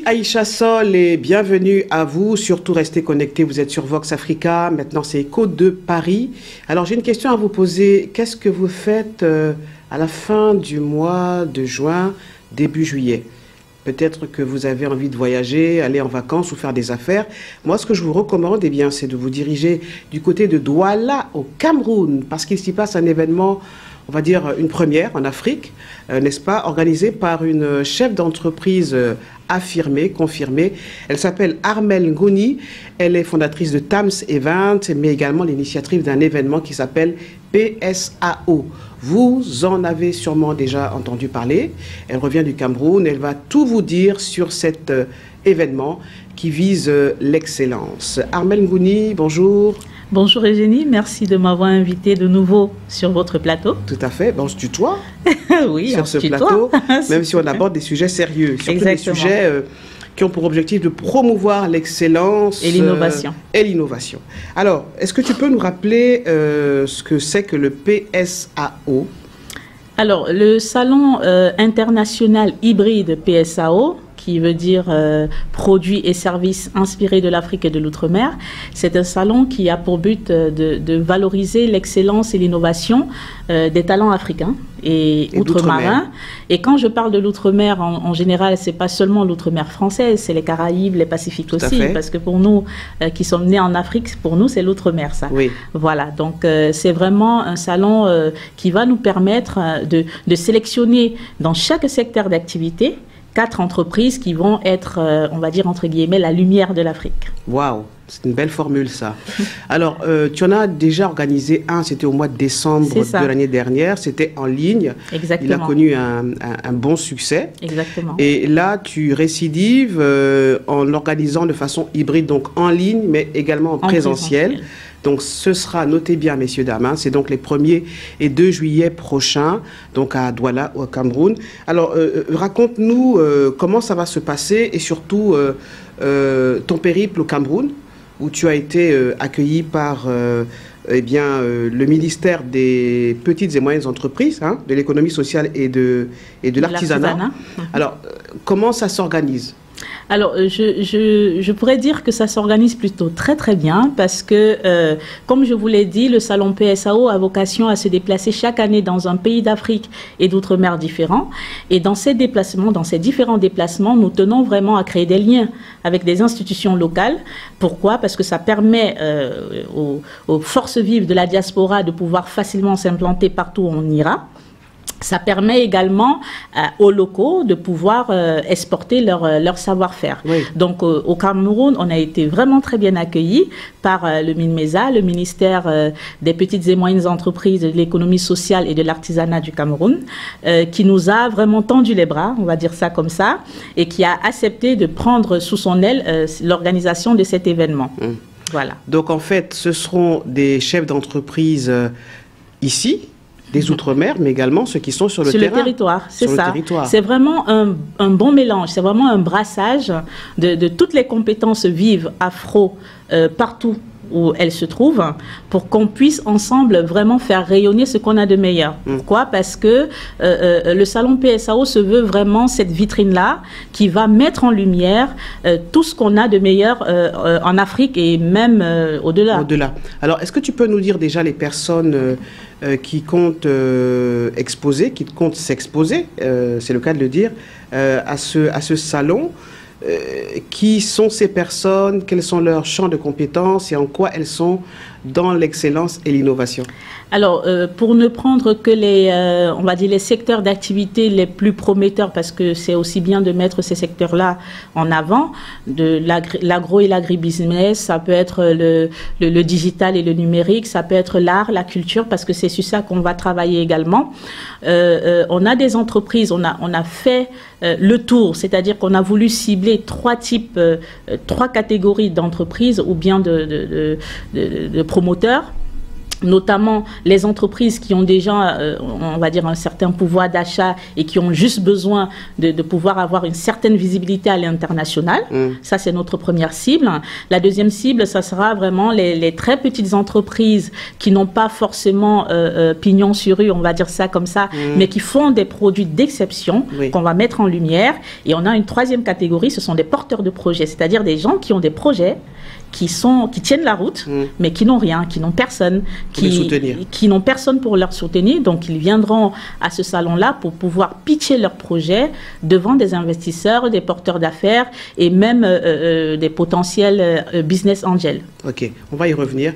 Merci Aïcha Sol et bienvenue à vous. Surtout restez connectés, vous êtes sur Vox Africa. Maintenant c'est Côte de Paris. Alors j'ai une question à vous poser. Qu'est-ce que vous faites à la fin du mois de juin, début juillet? Peut-être que vous avez envie de voyager, aller en vacances ou faire des affaires. Moi, ce que je vous recommande, eh bien, c'est de vous diriger du côté de Douala, au Cameroun, parce qu'il s'y passe un événement, on va dire une première en Afrique, n'est-ce pas, organisé par une chef d'entreprise affirmée, confirmée. Elle s'appelle Armelle Ngouni. Elle est fondatrice de Tams Event, mais également l'initiatrice d'un événement qui s'appelle PSAO. Vous en avez sûrement déjà entendu parler. Elle revient du Cameroun. Elle va tout vous dire sur cet événement qui vise l'excellence. Armelle Ngouni, bonjour. Bonjour Eugénie, merci de m'avoir invité de nouveau sur votre plateau. Tout à fait, on se tutoie oui, sur ce plateau, même si on aborde des sujets sérieux, surtout Exactement. des sujets qui ont pour objectif de promouvoir l'excellence et l'innovation. Alors, est-ce que tu peux nous rappeler ce que c'est que le PSAO? Alors, le Salon international hybride PSAO, qui veut dire produits et services inspirés de l'Afrique et de l'outre-mer. C'est un salon qui a pour but de valoriser l'excellence et l'innovation des talents africains et outre-marins. Et quand je parle de l'outre-mer, en général, c'est pas seulement l'outre-mer française, c'est les Caraïbes, les Pacifiques aussi, parce que pour nous qui sommes nés en Afrique, pour nous, c'est l'outre-mer, ça. Oui. Voilà, donc c'est vraiment un salon qui va nous permettre de sélectionner dans chaque secteur d'activité 4 entreprises qui vont être, on va dire, entre guillemets, la lumière de l'Afrique. Waouh, c'est une belle formule, ça. Alors, tu en as déjà organisé un, c'était au mois de décembre de l'année dernière, c'était en ligne. Exactement. Il a connu un bon succès. Exactement. Et là, tu récidives en l'organisant de façon hybride, donc en ligne, mais également en présentiel. Donc, ce sera, notez bien, messieurs, dames, hein, c'est donc les 1er et 2 juillet prochains, donc à Douala, au Cameroun. Alors, raconte-nous comment ça va se passer et surtout ton périple au Cameroun, où tu as été accueilli par le ministère des petites et moyennes entreprises, hein, de l'économie sociale et de l'artisanat. Alors, comment ça s'organise ? Alors, je pourrais dire que ça s'organise plutôt très très bien parce que, comme je vous l'ai dit, le salon PSAO a vocation à se déplacer chaque année dans un pays d'Afrique et d'outre-mer différents. Et dans ces déplacements, dans ces différents déplacements, nous tenons vraiment à créer des liens avec des institutions locales. Pourquoi? Parce que ça permet aux forces vives de la diaspora de pouvoir facilement s'implanter partout où on ira. Ça permet également aux locaux de pouvoir exporter leur savoir-faire. Oui. Donc, au Cameroun, on a été vraiment très bien accueillis par le MINMESA, le ministère des petites et moyennes entreprises, de l'économie sociale et de l'artisanat du Cameroun, qui nous a vraiment tendu les bras, on va dire ça comme ça, et qui a accepté de prendre sous son aile l'organisation de cet événement. Voilà. Donc, en fait, ce seront des chefs d'entreprise ici, des outre-mer, mais également ceux qui sont sur le terrain. Sur le territoire, c'est ça. C'est vraiment un bon mélange, c'est vraiment un brassage de toutes les compétences vives afro partout où elles se trouvent, pour qu'on puisse ensemble vraiment faire rayonner ce qu'on a de meilleur. Pourquoi? Parce que le salon PSAO se veut vraiment cette vitrine-là qui va mettre en lumière tout ce qu'on a de meilleur en Afrique et même au-delà. Au-delà. Alors, est-ce que tu peux nous dire déjà les personnes qui comptent exposer, qui comptent s'exposer, c'est le cas de le dire, à ce salon? Qui sont ces personnes, quels sont leurs champs de compétences et en quoi elles sont dans l'excellence et l'innovation? Alors, pour ne prendre que on va dire les secteurs d'activité les plus prometteurs, parce que c'est aussi bien de mettre ces secteurs-là en avant, de l'agro et l'agribusiness, ça peut être le digital et le numérique, ça peut être l'art, la culture, parce que c'est sur ça qu'on va travailler également. On a des entreprises, on a fait le tour, c'est-à-dire qu'on a voulu cibler 3 catégories d'entreprises ou bien de promoteurs. notamment les entreprises qui ont déjà, on va dire, un certain pouvoir d'achat et qui ont juste besoin de pouvoir avoir une certaine visibilité à l'international. Ça, c'est notre première cible. La deuxième cible, ça sera vraiment les très petites entreprises qui n'ont pas forcément pignon sur rue, on va dire ça comme ça, mais qui font des produits d'exception qu'on va mettre en lumière. Et on a une troisième catégorie, ce sont des porteurs de projets, c'est-à-dire des gens qui ont des projets qui tiennent la route, mais qui n'ont rien, qui n'ont personne, qui n'ont personne pour leur soutenir. Donc, ils viendront à ce salon-là pour pouvoir pitcher leurs projets devant des investisseurs, des porteurs d'affaires et même des potentiels business angels. OK, on va y revenir.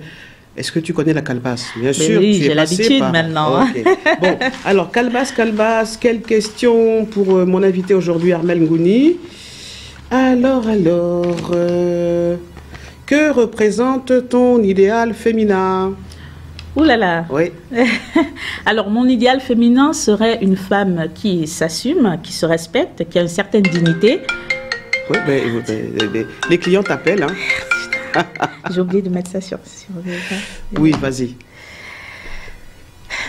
Est-ce que tu connais la calebasse? Bien sûr, oui, j'ai l'habitude maintenant. Okay. Bon, alors, calebasse, quelle question pour mon invité aujourd'hui, Armelle Ngouni? Alors, que représente ton idéal féminin? Ouh là là. Oui. Alors, mon idéal féminin serait une femme qui s'assume, qui se respecte, qui a une certaine dignité. Oui, mais les clients t'appellent. Hein. J'ai oublié de mettre ça sur oui, vas-y.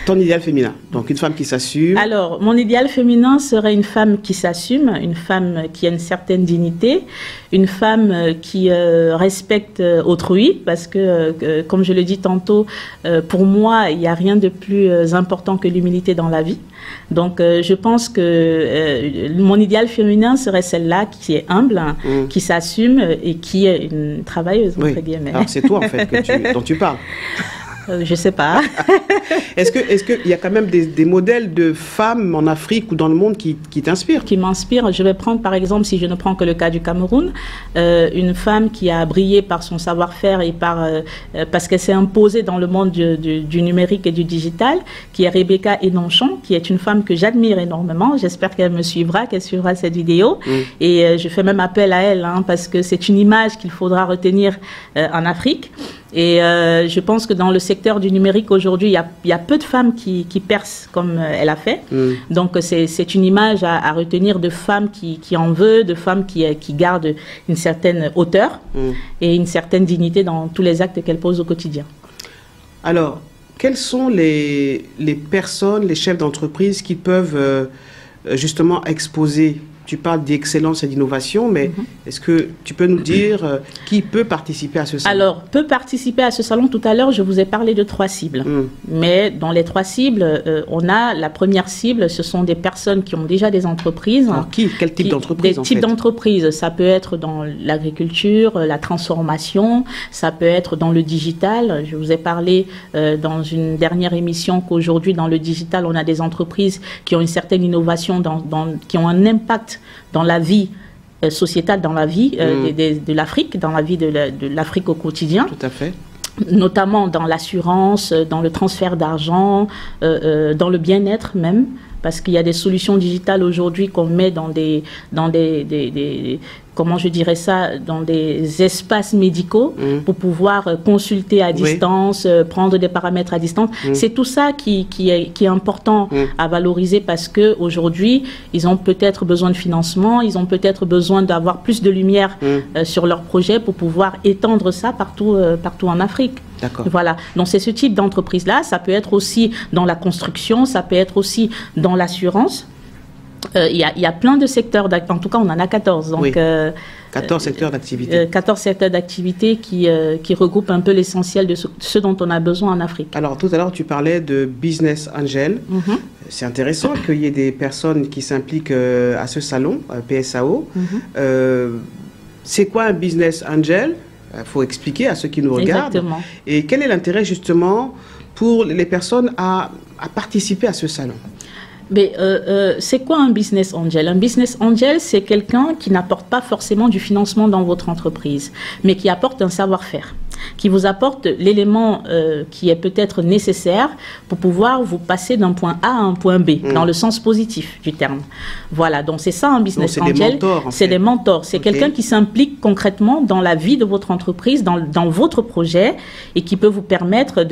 Ton idéal féminin, donc une femme qui s'assume. Alors, mon idéal féminin serait une femme qui s'assume, une femme qui a une certaine dignité, une femme qui respecte autrui, parce que, comme je le dis tantôt, pour moi, il n'y a rien de plus important que l'humilité dans la vie. Donc, je pense que mon idéal féminin serait celle-là qui est humble, qui s'assume et qui est une travailleuse, entre guillemets. Alors, c'est toi, en fait, dont tu parles. Je sais pas. Est-ce qu'il y a quand même des modèles de femmes en Afrique ou dans le monde qui t'inspirent? Qui m'inspirent. Je vais prendre par exemple, si je ne prends que le cas du Cameroun, une femme qui a brillé par son savoir-faire et parce qu'elle s'est imposée dans le monde du numérique et du digital, qui est Rebecca Enonchon, qui est une femme que j'admire énormément. J'espère qu'elle me suivra, qu'elle suivra cette vidéo. Et je fais même appel à elle, parce que c'est une image qu'il faudra retenir en Afrique. Et je pense que dans le secteur du numérique aujourd'hui, il y a peu de femmes qui percent comme elle a fait. Donc c'est une image à retenir de femmes qui en veut, de femmes qui gardent une certaine hauteur et une certaine dignité dans tous les actes qu'elles posent au quotidien. Alors, quelles sont les personnes, les chefs d'entreprise qui peuvent justement exposer? Tu parles d'excellence et d'innovation, mais est-ce que tu peux nous dire qui peut participer à ce salon? Alors, peut participer à ce salon, tout à l'heure, je vous ai parlé de 3 cibles. Mais dans les 3 cibles, on a la première cible, ce sont des personnes qui ont déjà des entreprises. Alors, quel type d'entreprise? Des types d'entreprises. Ça peut être dans l'agriculture, la transformation, ça peut être dans le digital. Je vous ai parlé dans une dernière émission qu'aujourd'hui, dans le digital, on a des entreprises qui ont une certaine innovation, qui ont un impact dans la vie sociétale, dans la vie de l'Afrique, dans la vie de l'Afrique au quotidien. Tout à fait. Notamment dans l'assurance, dans le transfert d'argent, dans le bien-être même, parce qu'il y a des solutions digitales aujourd'hui qu'on met dans des comment je dirais ça, dans des espaces médicaux pour pouvoir consulter à distance, prendre des paramètres à distance. C'est tout ça qui est important à valoriser parce qu'aujourd'hui, ils ont peut-être besoin de financement, ils ont peut-être besoin d'avoir plus de lumière sur leur projet pour pouvoir étendre ça partout en Afrique. Voilà. Donc c'est ce type d'entreprise-là. Ça peut être aussi dans la construction, ça peut être aussi dans l'assurance. Il y a plein de secteurs, en tout cas on en a 14. Donc, 14 secteurs d'activité. 14 secteurs d'activité qui regroupent un peu l'essentiel de ce dont on a besoin en Afrique. Alors tout à l'heure tu parlais de business angel. C'est intéressant qu'il y ait des personnes qui s'impliquent à ce salon, PSAO. C'est quoi un business angel? Il faut expliquer à ceux qui nous regardent. Exactement. Et quel est l'intérêt justement pour les personnes à participer à ce salon? Mais c'est quoi un business angel? Un business angel, c'est quelqu'un qui n'apporte pas forcément du financement dans votre entreprise, mais qui apporte un savoir-faire, qui vous apporte l'élément qui est peut-être nécessaire pour pouvoir vous passer d'un point A à un point B, dans le sens positif du terme. Voilà, donc c'est ça un business angel. C'est des mentors. C'est quelqu'un qui s'implique concrètement dans la vie de votre entreprise, dans votre projet, et qui peut vous permettre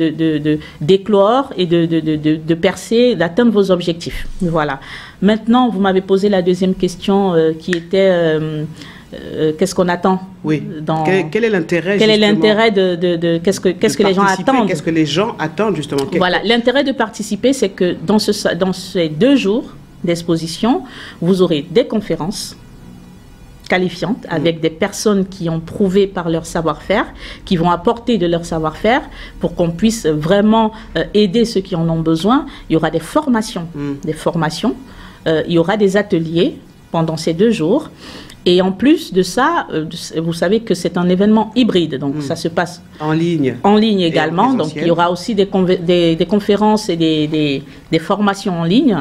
d'éclore et de percer, d'atteindre vos objectifs. Voilà. Maintenant, vous m'avez posé la deuxième question qui était qu'est-ce qu'on attend? Oui. Quel est l'intérêt? Quel est l'intérêt de qu'est-ce que les gens attendent? Qu'est-ce que les gens attendent justement? Voilà, l'intérêt de participer, c'est que dans ces 2 jours d'exposition, vous aurez des conférences qualifiantes avec des personnes qui ont prouvé par leur savoir-faire, qui vont apporter de leur savoir-faire pour qu'on puisse vraiment aider ceux qui en ont besoin. Il y aura des formations, il y aura des ateliers pendant ces 2 jours. Et en plus de ça, vous savez que c'est un événement hybride, donc ça se passe en ligne. En ligne également, donc il y aura aussi des conférences et des formations en ligne.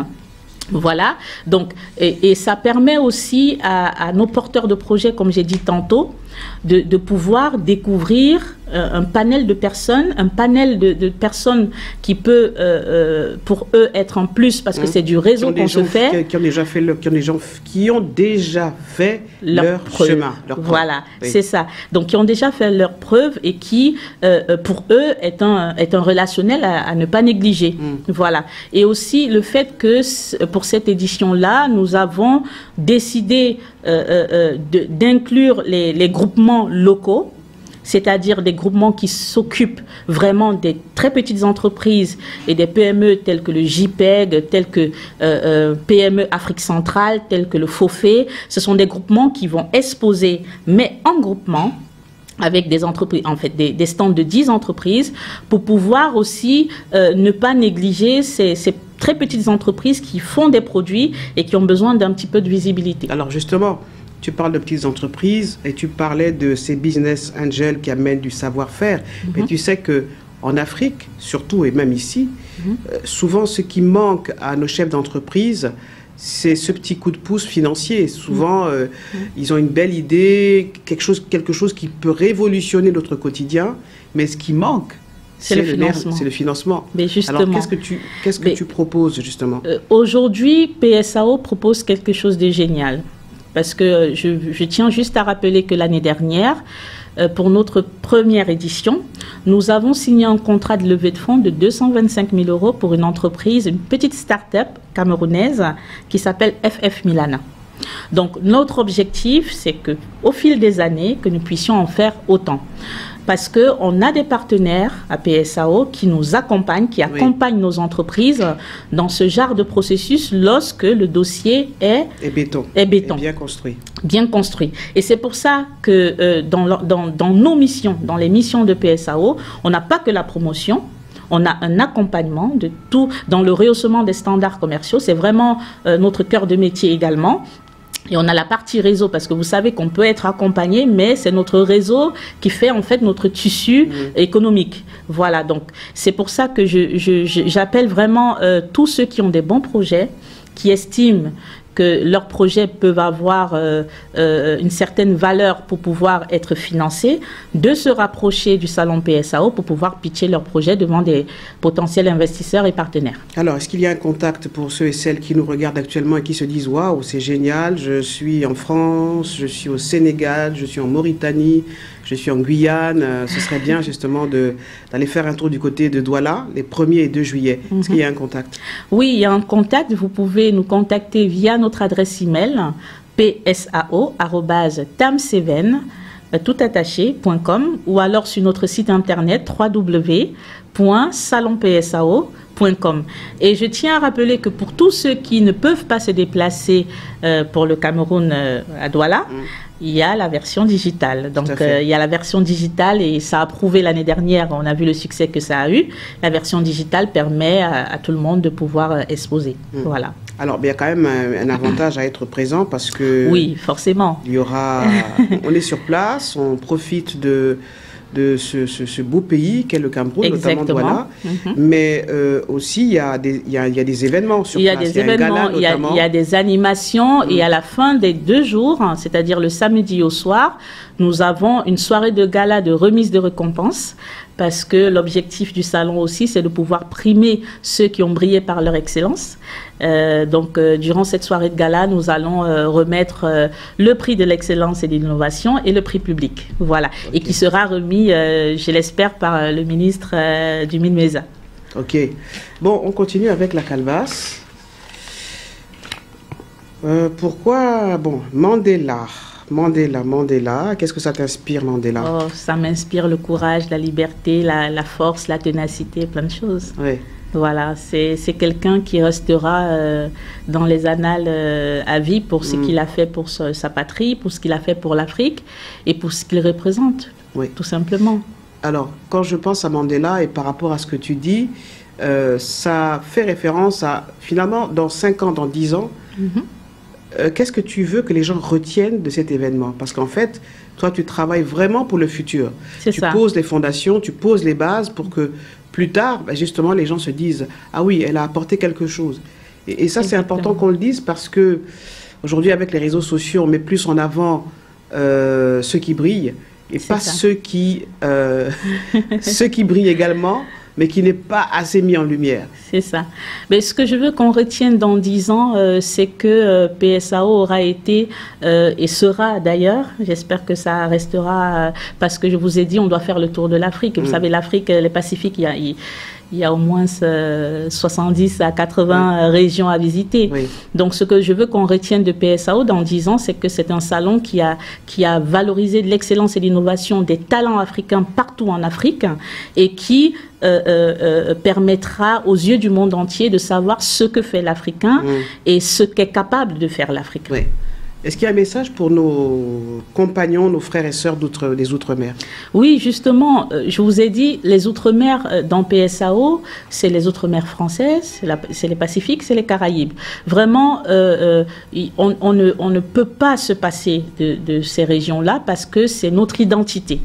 Voilà, donc, et ça permet aussi à nos porteurs de projets, comme j'ai dit tantôt, de pouvoir découvrir un panel de personnes, qui peut pour eux être en plus, parce que c'est du réseau qu'on se fait. Qui ont déjà fait leur chemin. Voilà, c'est ça. Donc, qui ont déjà fait leur preuve et qui, pour eux, est un relationnel à ne pas négliger. Voilà. Et aussi le fait que pour cette édition-là, nous avons décidé d'inclure les groupements locaux, c'est-à-dire des groupements qui s'occupent vraiment des très petites entreprises et des PME telles que le JPEG, telles que PME Afrique centrale, telles que le FOFE. Ce sont des groupements qui vont exposer, mais en groupement, avec des entreprises, en fait, des stands de 10 entreprises, pour pouvoir aussi ne pas négliger ces très petites entreprises qui font des produits et qui ont besoin d'un petit peu de visibilité. Alors justement, tu parles de petites entreprises et tu parlais de ces business angels qui amènent du savoir-faire. Mais tu sais qu'en Afrique, surtout et même ici, souvent ce qui manque à nos chefs d'entreprise, c'est ce petit coup de pouce financier. Souvent, ils ont une belle idée, quelque chose qui peut révolutionner notre quotidien, mais ce qui manque, c'est le financement. Mais justement, alors, qu'est-ce que tu proposes, justement? Aujourd'hui, PSAO propose quelque chose de génial. Parce que je tiens juste à rappeler que l'année dernière, pour notre première édition, nous avons signé un contrat de levée de fonds de 225 000 € pour une entreprise, une petite start-up camerounaise qui s'appelle FF Milana. Donc, notre objectif, c'est qu'au fil des années, que nous puissions en faire autant. Parce qu'on a des partenaires à PSAO qui nous accompagnent, qui accompagnent nos entreprises dans ce genre de processus lorsque le dossier est béton. Et bien construit. Bien construit. Et c'est pour ça que dans nos missions, dans les missions de PSAO, on n'a pas que la promotion. On a un accompagnement de tout dans le rehaussement des standards commerciaux. C'est vraiment notre cœur de métier également. Et on a la partie réseau, parce que vous savez qu'on peut être accompagné, mais c'est notre réseau qui fait en fait notre tissu économique. Voilà, donc c'est pour ça que j'appelle vraiment tous ceux qui ont des bons projets, qui estiment que leurs projets peuvent avoir une certaine valeur pour pouvoir être financés, de se rapprocher du salon PSAO pour pouvoir pitcher leurs projets devant des potentiels investisseurs et partenaires. Alors, est-ce qu'il y a un contact pour ceux et celles qui nous regardent actuellement et qui se disent « Waouh, c'est génial, je suis en France, je suis au Sénégal, je suis en Mauritanie, je suis en Guyane, ce serait bien justement d'aller faire un tour du côté de Douala les 1er et 2 juillet. Est-ce qu'il y a un contact? Oui, il y a un contact. Vous pouvez nous contacter via notre adresse email psao@tamseven.com ou alors sur notre site internet www.salonpsao.com. Et je tiens à rappeler que pour tous ceux qui ne peuvent pas se déplacer pour le Cameroun à Douala, il y a la version digitale. Donc, il y a la version digitale et ça a prouvé l'année dernière, on a vu le succès que ça a eu. La version digitale permet à tout le monde de pouvoir exposer. Voilà. Alors, il y a quand même un avantage à être présent parce que... Oui, forcément. Il y aura... on est sur place, on profite de ce beau pays qu'est le Cameroun, notamment Douala. Mais aussi, il y a des événements sur place. Il y a des événements, il y a des animations. Et à la fin des 2 jours, c'est-à-dire le samedi au soir, nous avons une soirée de gala de remise de récompenses. Parce que l'objectif du salon aussi, c'est de pouvoir primer ceux qui ont brillé par leur excellence. Donc, durant cette soirée de gala, nous allons remettre le prix de l'excellence et de l'innovation et le prix public. Voilà. Et qui sera remis, je l'espère, par le ministre du Minmesa. OK. Bon, on continue avec la calebasse. Pourquoi, bon, Mandela. Mandela. Qu'est-ce que ça t'inspire, Mandela? Oh, ça m'inspire le courage, la liberté, la force, la ténacité, plein de choses. Oui. Voilà, c'est quelqu'un qui restera dans les annales à vie pour ce qu'il a fait pour sa patrie, pour ce qu'il a fait pour l'Afrique et pour ce qu'il représente, tout simplement. Alors, quand je pense à Mandela et par rapport à ce que tu dis, ça fait référence à, finalement, dans 5 ans, dans 10 ans, qu'est-ce que tu veux que les gens retiennent de cet événement? Parce qu'en fait, toi, tu travailles vraiment pour le futur. Tu poses les fondations, tu poses les bases pour que plus tard, justement, les gens se disent « Ah oui, elle a apporté quelque chose ». Et ça, c'est important qu'on le dise parce que aujourd'hui, avec les réseaux sociaux, on met plus en avant ceux qui brillent et pas ceux qui brillent également, mais qui n'est pas assez mis en lumière. C'est ça. Mais ce que je veux qu'on retienne dans 10 ans, c'est que PSAO aura été et sera d'ailleurs, j'espère que ça restera, parce que je vous ai dit, on doit faire le tour de l'Afrique. Vous savez, l'Afrique, le Pacifique, il y a au moins 70 à 80 régions à visiter. Oui. Donc, ce que je veux qu'on retienne de PSAO dans 10 ans, c'est que c'est un salon qui a valorisé l'excellence et l'innovation des talents africains partout en Afrique et qui permettra aux yeux du monde entier de savoir ce que fait l'Africain et ce qu'est capable de faire l'Africain. Oui. Est-ce qu'il y a un message pour nos compagnons, nos frères et sœurs des Outre-mer? Oui, justement, je vous ai dit, les Outre-mer dans PSAO, c'est les Outre-mer françaises, c'est les Pacifiques, c'est les Caraïbes. Vraiment, on ne peut pas se passer de ces régions-là parce que c'est notre identité.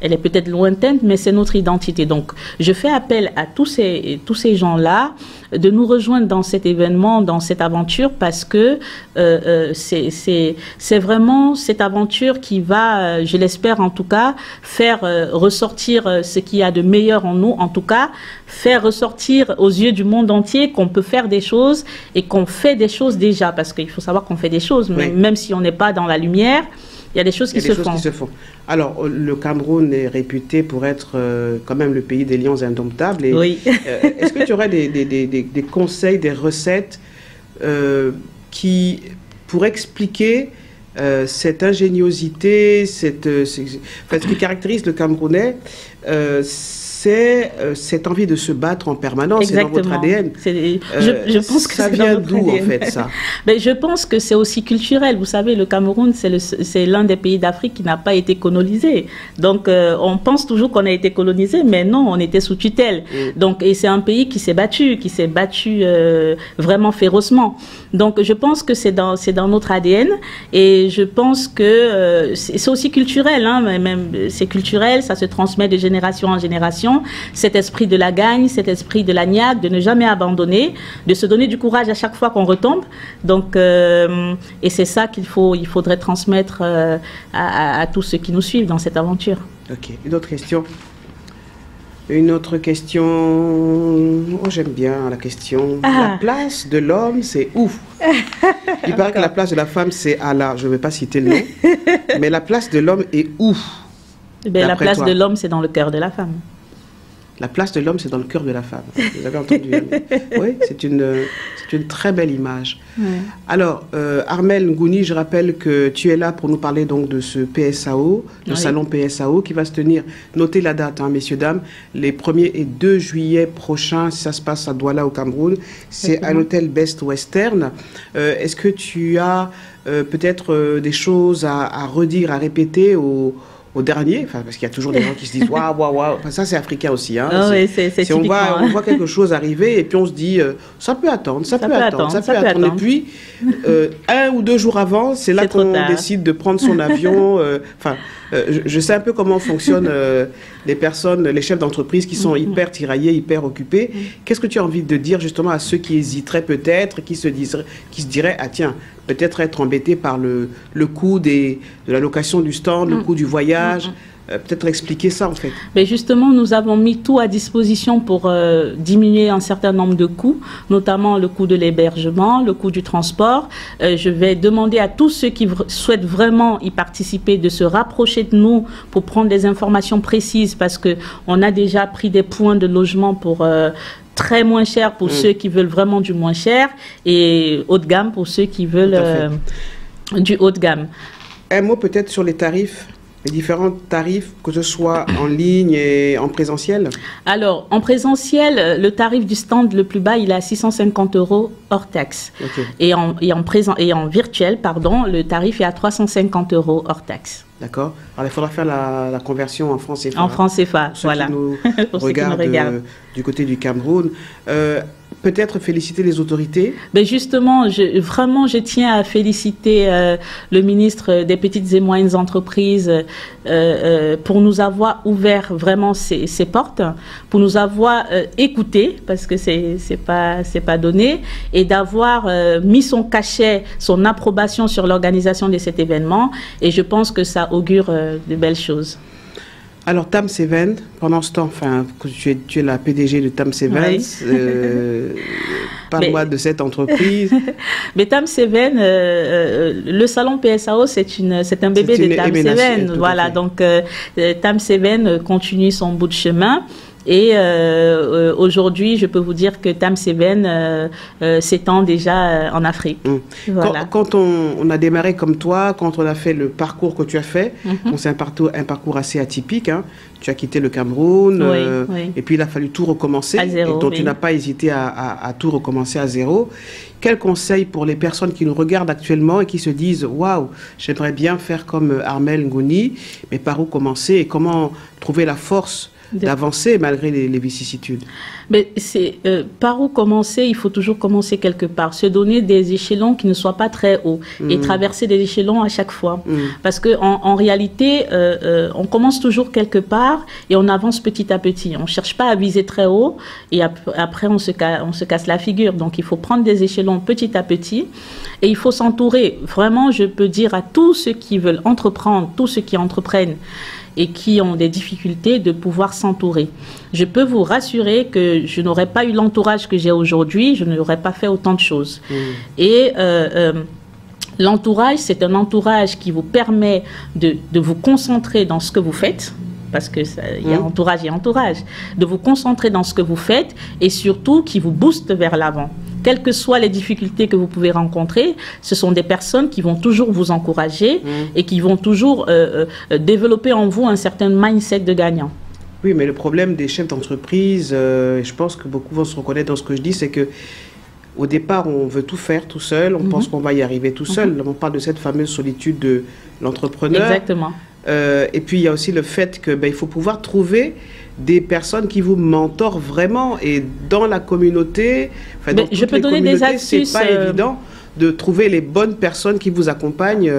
Elle est peut-être lointaine, mais c'est notre identité. Donc, je fais appel à tous ces gens-là de nous rejoindre dans cet événement, dans cette aventure, parce que c'est vraiment cette aventure qui va, je l'espère en tout cas, faire ressortir ce qu'il y a de meilleur en nous, en tout cas, faire ressortir aux yeux du monde entier qu'on peut faire des choses et qu'on fait des choses déjà, parce qu'il faut savoir qu'on fait des choses, même si on n'est pas dans la lumière. Il y a des choses qui se font. Alors, le Cameroun est réputé pour être quand même le pays des lions indomptables. Et, oui. Est-ce que tu aurais des conseils, des recettes qui pourraient expliquer cette ingéniosité, ce qui caractérise le Camerounais, c'est cette envie de se battre en permanence. C'est dans votre ADN. Je pense que ça vient d'où, en fait, ça? Mais je pense que c'est aussi culturel. Vous savez, le Cameroun, c'est l'un des pays d'Afrique qui n'a pas été colonisé. Donc, on pense toujours qu'on a été colonisé, mais non, on était sous tutelle. Donc, et c'est un pays qui s'est battu vraiment férocement. Donc, je pense que c'est dans notre ADN. Et je pense que c'est aussi culturel. Hein, même c'est culturel, ça se transmet de génération en génération. Cet esprit de la gagne, cet esprit de la niaque, de ne jamais abandonner, de se donner du courage à chaque fois qu'on retombe. Donc, et c'est ça il faudrait transmettre à tous ceux qui nous suivent dans cette aventure. Ok. Une autre question? Une autre question. Oh, j'aime bien la question. La place de l'homme, c'est où? Il paraît que la place de la femme, c'est Allah. Je ne vais pas citer le nom. Mais la place de l'homme est où? La place de l'homme, c'est dans le cœur de la femme. La place de l'homme, c'est dans le cœur de la femme. Vous avez entendu? Oui, c'est une très belle image. Ouais. Alors, Armelle Ngouni, je rappelle que tu es là pour nous parler donc de ce PSAO, le salon PSAO, qui va se tenir, notez la date, hein, messieurs, dames, les 1er et 2 juillet prochains, ça se passe à Douala, au Cameroun. C'est à l'hôtel Best Western. Est-ce que tu as peut-être des choses à redire, à répéter au dernier, parce qu'il y a toujours des gens qui se disent waouh, waouh, waouh. Enfin, ça, c'est africain aussi. Hein. Oh, oui, c'est on voit quelque chose arriver et puis on se dit ça peut attendre, ça peut attendre. Et puis, 1 ou 2 jours avant, c'est là qu'on décide de prendre son avion. Je sais un peu comment fonctionnent les personnes, les chefs d'entreprise qui sont hyper tiraillés, hyper occupés. Qu'est-ce que tu as envie de dire justement à ceux qui hésiteraient peut-être, qui se diraient ah tiens, peut-être être embêtés par le coût de la location du stand, le coût du voyage, peut-être expliquer ça en fait. Mais justement, nous avons mis tout à disposition pour diminuer un certain nombre de coûts, notamment le coût de l'hébergement, le coût du transport. Je vais demander à tous ceux qui souhaitent vraiment y participer de se rapprocher de nous pour prendre des informations précises parce qu'on a déjà pris des points de logement pour très moins cher pour ceux qui veulent vraiment du moins cher et haut de gamme pour ceux qui veulent du haut de gamme. Un mot peut-être sur les tarifs, les différents tarifs, que ce soit en ligne et en présentiel. Alors, en présentiel, le tarif du stand le plus bas, il est à 650 € hors taxe. Okay. Et en virtuel, pardon, le tarif est à 350 € hors taxe. D'accord. Alors, il faudra faire la conversion en francs CFA. En francs CFA, voilà. Pour ceux qui nous regardent du côté du Cameroun. Peut-être féliciter les autorités. Ben justement, je tiens à féliciter le ministre des Petites et Moyennes Entreprises pour nous avoir ouvert vraiment ses portes, pour nous avoir écoutés, parce que c'est pas donné, et d'avoir mis son cachet, son approbation sur l'organisation de cet événement. Et je pense que ça augure de belles choses. Alors, Tam Seven, pendant ce temps, enfin, tu es la PDG de Tam Seven, oui. Parle-moi de cette entreprise. Mais Tam Seven, le salon PSAO, c'est un bébé de Tam Seven. Voilà, donc Tam Seven continue son bout de chemin. Et aujourd'hui, je peux vous dire que Tam Seven s'étend déjà en Afrique. Voilà. Quand on a démarré comme toi, quand on a fait le parcours que tu as fait, c'est un parcours assez atypique. Hein. Tu as quitté le Cameroun, oui. Et puis il a fallu tout recommencer. À zéro, et donc tu n'as pas hésité à tout recommencer à zéro. Quel conseil pour les personnes qui nous regardent actuellement et qui se disent « Waouh, j'aimerais bien faire comme Armel Ngouni, mais par où commencer et comment trouver la force ?» d'avancer malgré les vicissitudes. Mais c'est par où commencer? Il faut toujours commencer quelque part. Se donner des échelons qui ne soient pas très hauts et traverser des échelons à chaque fois. Parce que en réalité, on commence toujours quelque part et on avance petit à petit. On ne cherche pas à viser très haut et après on se casse la figure. Donc il faut prendre des échelons petit à petit et il faut s'entourer. Vraiment, je peux dire à tous ceux qui veulent entreprendre, tous ceux qui entreprennent et qui ont des difficultés, de pouvoir s'entourer. Je peux vous rassurer que je n'aurais pas eu l'entourage que j'ai aujourd'hui, je n'aurais pas fait autant de choses. Et l'entourage, c'est un entourage qui vous permet de vous concentrer dans ce que vous faites, parce que il y a entourage et entourage, de vous concentrer dans ce que vous faites et surtout qui vous booste vers l'avant. Quelles que soient les difficultés que vous pouvez rencontrer, ce sont des personnes qui vont toujours vous encourager et qui vont toujours développer en vous un certain mindset de gagnant. Oui, mais le problème des chefs d'entreprise, je pense que beaucoup vont se reconnaître dans ce que je dis, c'est que au départ, on veut tout faire tout seul, on pense qu'on va y arriver tout seul. On parle de cette fameuse solitude de l'entrepreneur. Exactement. Et puis, il y a aussi le fait que il faut pouvoir trouver des personnes qui vous mentorent vraiment. Et dans la communauté, dans je peux donner des astuces. C'est pas évident de trouver les bonnes personnes qui vous accompagnent.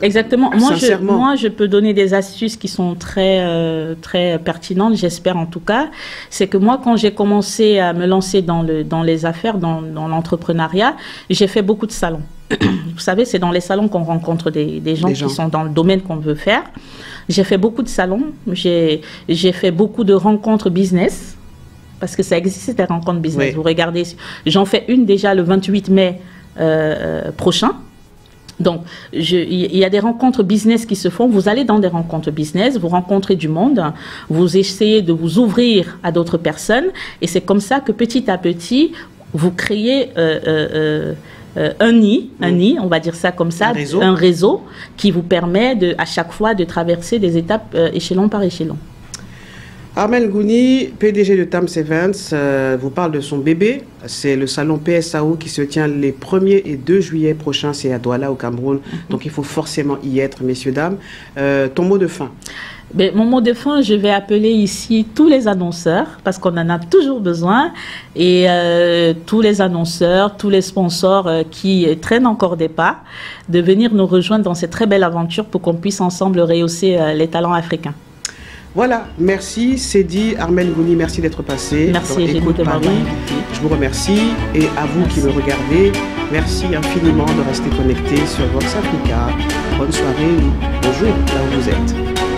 Exactement. Moi, je peux donner des astuces qui sont très pertinentes, j'espère en tout cas. C'est que moi, quand j'ai commencé à me lancer dans les affaires, dans l'entrepreneuriat, j'ai fait beaucoup de salons. Vous savez, c'est dans les salons qu'on rencontre des gens qui sont dans le domaine qu'on veut faire. J'ai fait beaucoup de salons, j'ai fait beaucoup de rencontres business, parce que ça existe des rencontres business. Oui. Vous regardez, j'en fais une déjà le 28 mai prochain. Donc, il y a des rencontres business qui se font. Vous allez dans des rencontres business, vous rencontrez du monde, vous essayez de vous ouvrir à d'autres personnes, et c'est comme ça que petit à petit, vous créez un nid, on va dire ça comme ça, un réseau qui vous permet à chaque fois de traverser des étapes échelon par échelon. Armel Ngouni, PDG de Tam Seven, vous parle de son bébé. C'est le salon PSAO qui se tient les 1er et 2 juillet prochains. C'est à Douala, au Cameroun. Donc, il faut forcément y être, messieurs, dames. Ton mot de fin? Mon mot de fin, je vais appeler ici tous les annonceurs, parce qu'on en a toujours besoin, et tous les annonceurs, tous les sponsors qui traînent encore des pas, de venir nous rejoindre dans cette très belle aventure pour qu'on puisse ensemble rehausser les talents africains. Voilà, merci, c'est dit. Armel Ngouni, merci d'être passé. Merci, Écoute Paris. Je vous remercie. Et à vous qui me regardez, merci infiniment de rester connectés sur Vox Africa. Bonne soirée ou bonjour, là où vous êtes.